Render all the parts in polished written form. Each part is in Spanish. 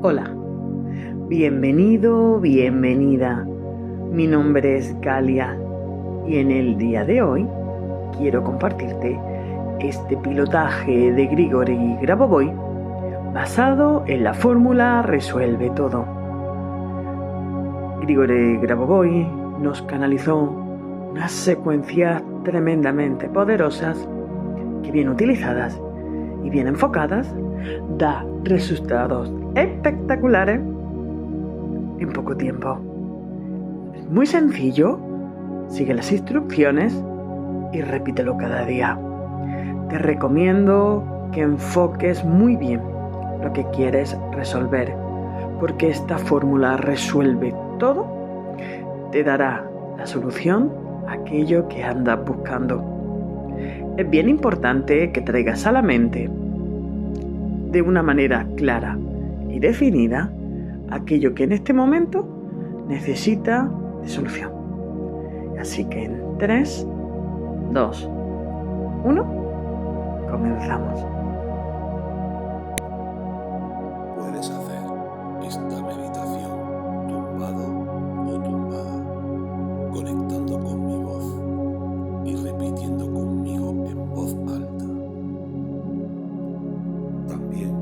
Hola, bienvenido, bienvenida. Mi nombre es Galia y en el día de hoy quiero compartirte este pilotaje de Grigori Grabovoi basado en la fórmula Resuelve Todo. Grigori Grabovoi nos canalizó unas secuencias tremendamente poderosas que, bien utilizadas y bien enfocadas, da resultados espectaculares en poco tiempo. Es muy sencillo, sigue las instrucciones y repítelo cada día. Te recomiendo que enfoques muy bien lo que quieres resolver, porque esta fórmula Resuelve Todo te dará la solución a aquello que andas buscando. Es bien importante que traigas a la mente de una manera clara y definida aquello que en este momento necesita de solución. Así que en 3, 2, 1, comenzamos. Puedes hacer esta meditación tumbado o tumbada, conectando con mi voz y repitiendo conmigo en voz alta. También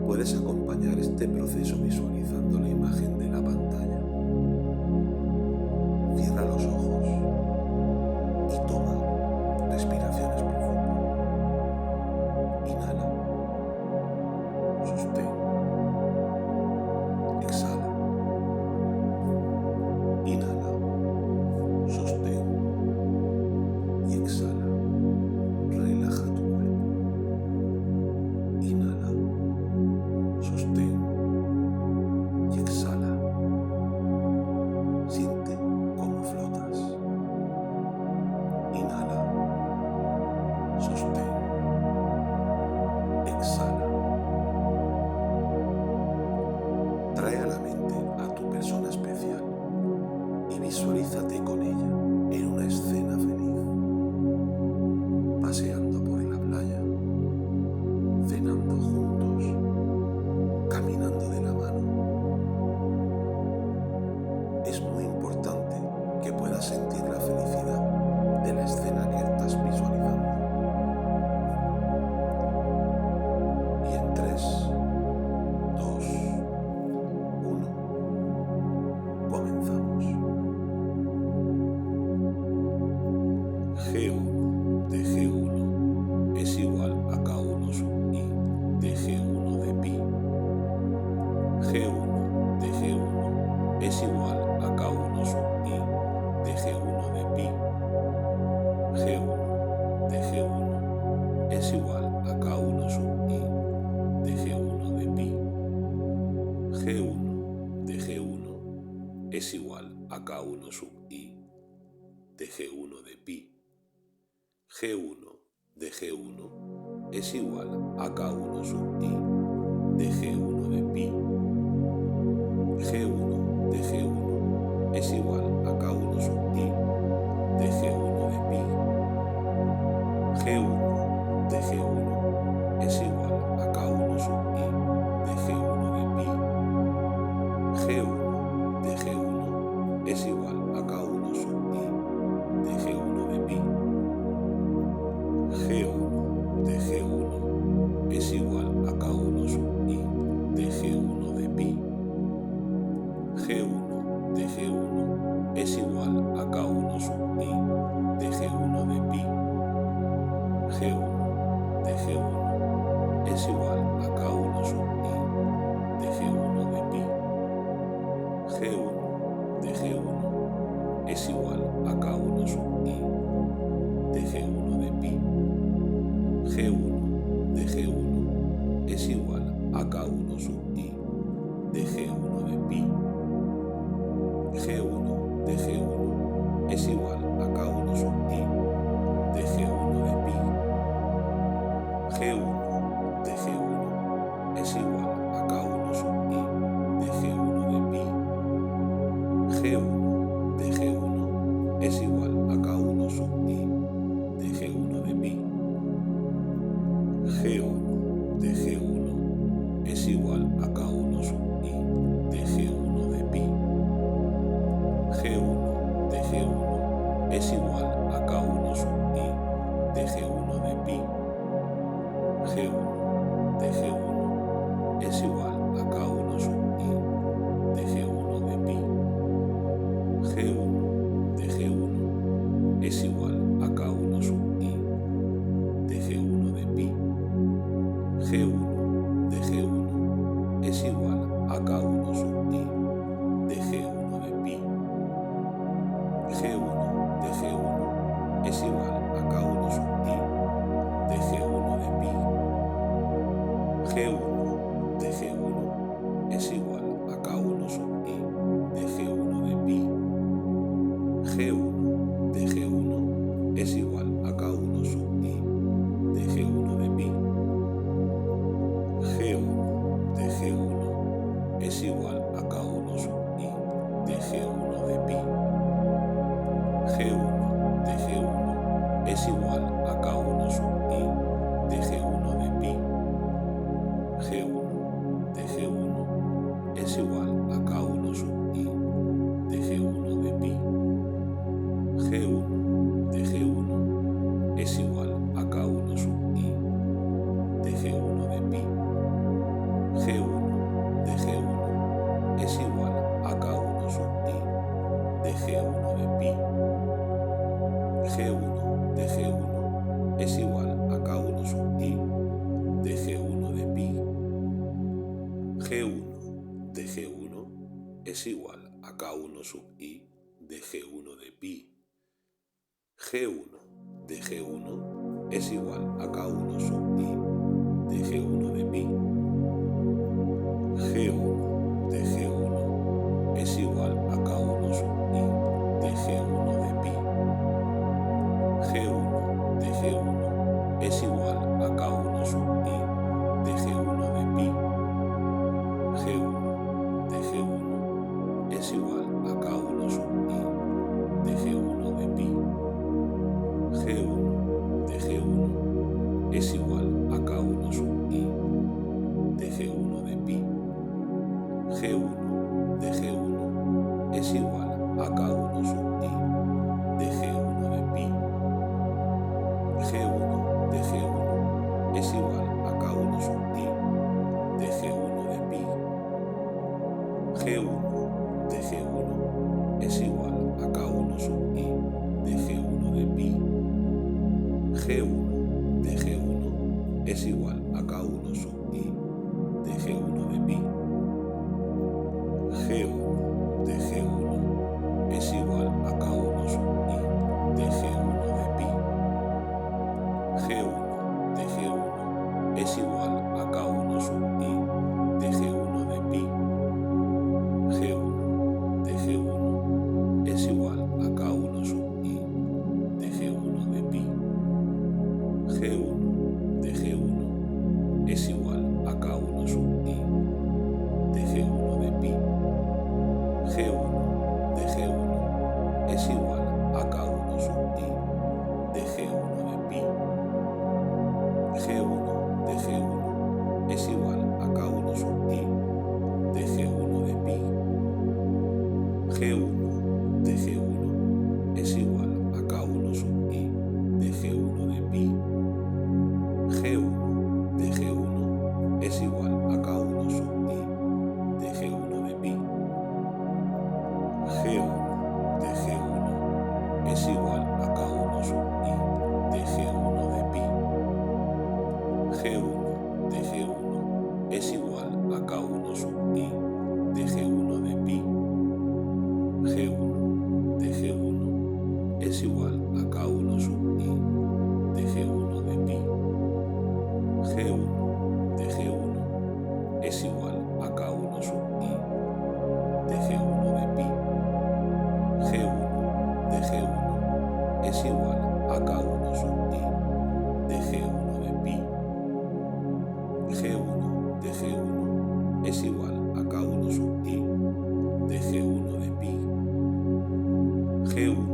puedes acompañar este proceso visualizando la imagen de la pantalla. Cierra los ojos y toma respiraciones profundas. Inhala, sostén, exhala. Inhala, sostén y exhala. Relaja tu cuerpo. Inhala, sostén y exhala. Siente cómo flotas. Inhala, sostén, exhala. Trae a la mente a tu persona especial y visualízate con ella en una escena feliz, paseando por la playa, cenando juntos, caminando de la mano. Es muy importante que puedas sentir la felicidad de la escena que estás visualizando. Y en 3, 2, 1, comenzamos. G1 de G1 es igual a K1 sub I de G1 de pi. G1 de G1 es igual a K1 sub I de G1 de pi. G1 de G1 es igual a K1 sub I de G1 de pi. G1 de G1 es igual a K1 sub I de G1 de pi. G1 de G1 es igual a K1 sub I de G1 de pi. G1 de G1 es igual a K1 sub I de G1 de pi. G1 de G1 es igual a K1 sub I de G1 de pi. G1 de G1 es igual a K1 sub I de G1 de pi. G1 de G1 es igual a K1 sub I de G1 de pi. G1 de G1 es igual a K1 sub I de G1 de pi. G1 de G1 es igual a K1 sub I de G1 de pi. G1 de G1 es igual a K1 sub I de G1 de pi. G1 de G1 es igual a K1 sub I de G1 de pi. G1 de G1 es igual a K1 sub I de G1 de pi. G1 de G1 es igual a K1 sub I de G1 de pi. G1 de G1 es igual a K1 sub I de G1 de pi. G1 de G1 es igual a K1 sub G1 de G1 es igual a K1 sub I de G1 de pi. G1 de G1 es igual a K1 sub I de G1 de pi. G1 de G1 es igual a K1 sub I de G1 de pi. G1 de G1 es igual a K1 sub I de G1 de pi. G1 de G1 es igual a K1 sub I de G1 de pi. G1 de G1 es igual a K1 sub I de G1 de pi. G1 de G1 es igual a K1 sub I de G1 de pi. G1 de G1 es igual a K1 sub I de G1 de pi. G1 de G1 es igual a K1 sub I de G1 de pi. G1 de G1 es igual a K1 sub I de G1 de pi. G1 de G1 es igual a K1 sub I de G1 de pi. G1 de G1 es igual a K1 sub I de G1 de pi. G1 de G1 es igual a K1 sub I de G1 de pi. G1 de G1 es igual a K1 sub I de G1 de pi. G1 de G1 es igual a K1 sub I de G1 de pi. G1 de G1 es igual a K1 sub I de G1 de pi. G1 de G1 es igual a K1 sub I de G1 de pi. G1 de G1 es igual a K1 sub I de G1 de pi. G1 de G1 es igual a K1 sub I de G1 de pi. G1 de G1 es igual a K1 sub I de G1 de pi. G1 de G1 es igual a K1 sub I de G1 de pi. G1 de G1 es igual a K1 sub I de G1 de pi. G1 de G1 es igual a K1 sub I de G1 de pi. G1 de G1 es igual a K1 sub I de G1 de pi. G1 de G1 es igual a K1 sub I de G1 de pi. G1 de G1 es igual a K1 sub I de G1 de pi. G1 de G1 es igual a K1 sub I de G1 de pi. G1 de G1 es igual a K1 sub I de G1 de pi. G1 de G1 es igual a K1 sub I de G1 de pi. G1 de G1 es igual a K1 sub I de G1 de pi. G1 de G1 es igual a K1 sub I de G1 de pi. G1 de G1 es igual a K1 sub I de G1 de pi. G1 de G1 es igual a K1 sub I de G1 de pi. G1 de G1 es igual a K1 sub I de G1 de pi. G1 de G1 es igual a K1 sub I de G1 de pi. G1 de G1 es igual a K1 sub I de G1 de pi. G1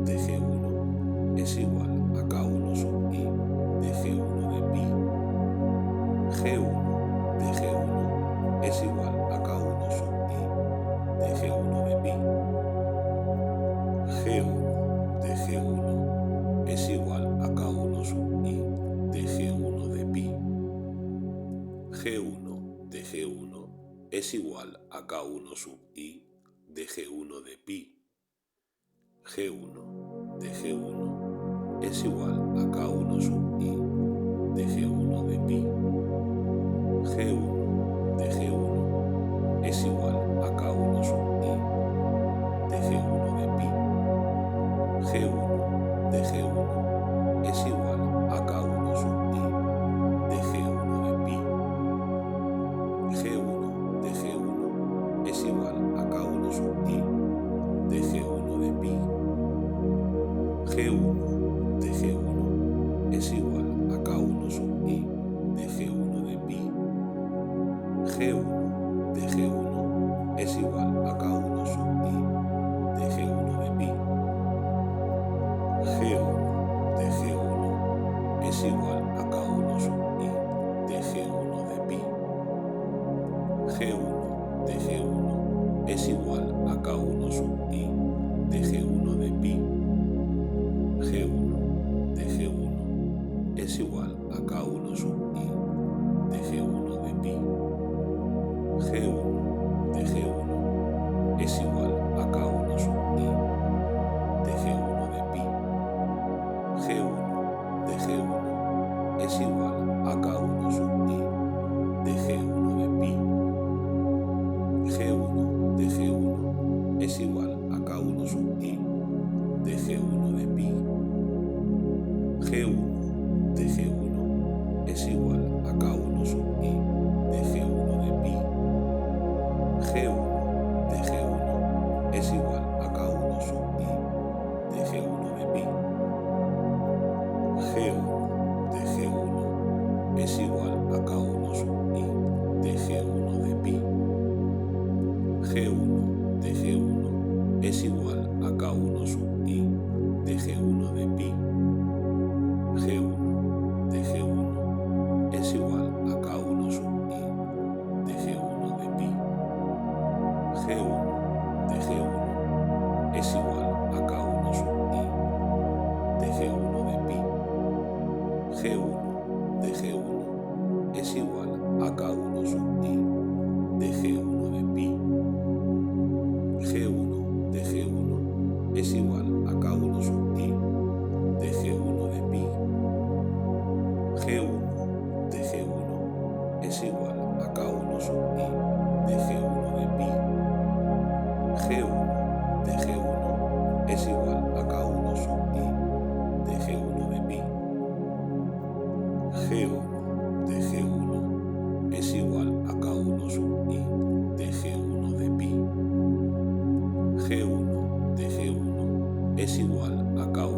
de G1 es igual a K1 sub I de G1 de pi. G1 de G1 es igual a K1 sub I de G1 de pi. G1 de G1 es igual a K1 sub I de G1 de pi. G1 de G1 es igual a K1 sub I de G1 de pi. G1 de G1 es igual a K1 sub I de G1 de pi. G1 de G1 es igual a K1 sub I de G1 de pi. G1 de G1 es igual a K1 sub I de G1 de pi. G1 de G1 es igual a K1 sub I de G1 de pi. G1 de G1 es igual a K1 sub I de G1 de pi. G1 de G1 es igual a K1 sub I de G1 de pi. G1 de G1 es igual a K1 sub I de G1 de pi. G1 de G1 es igual a K1 sub I de G1 de pi. G1 de G1 es igual a K1 sub I de G1 de pi. G1 de G1 es igual a K1 sub I de G1 de pi. G1 de G1 es igual a K1 sub I de G1 de pi. G1 de G1 es igual a K1 sub I de G1 de pi. G1 de G1 es igual a K1 sub I de G1 de pi. G1 de G1 es igual a K1 sub I de G1 de pi. G1 de G1 es igual a K1 sub I de G1 de pi. G1 de G1 es igual a K1 sub I de G1 de pi. G1 de G1 es igual a K1 sub I de G1 de pi. G1 de G1 es igual a K1 sub I de G1 de pi. G1 de G1 es igual a K1 sub I de G1 de pi. G1 de G1 es igual a K1 sub I de G1 de pi. G1 de G1 es igual a K1 sub I de G1 de pi. G1 de G1 es igual a K1 sub I de G1 de pi. G1 de G1 es igual a K1 sub I de G1 de pi. G1 de G1 es igual a K1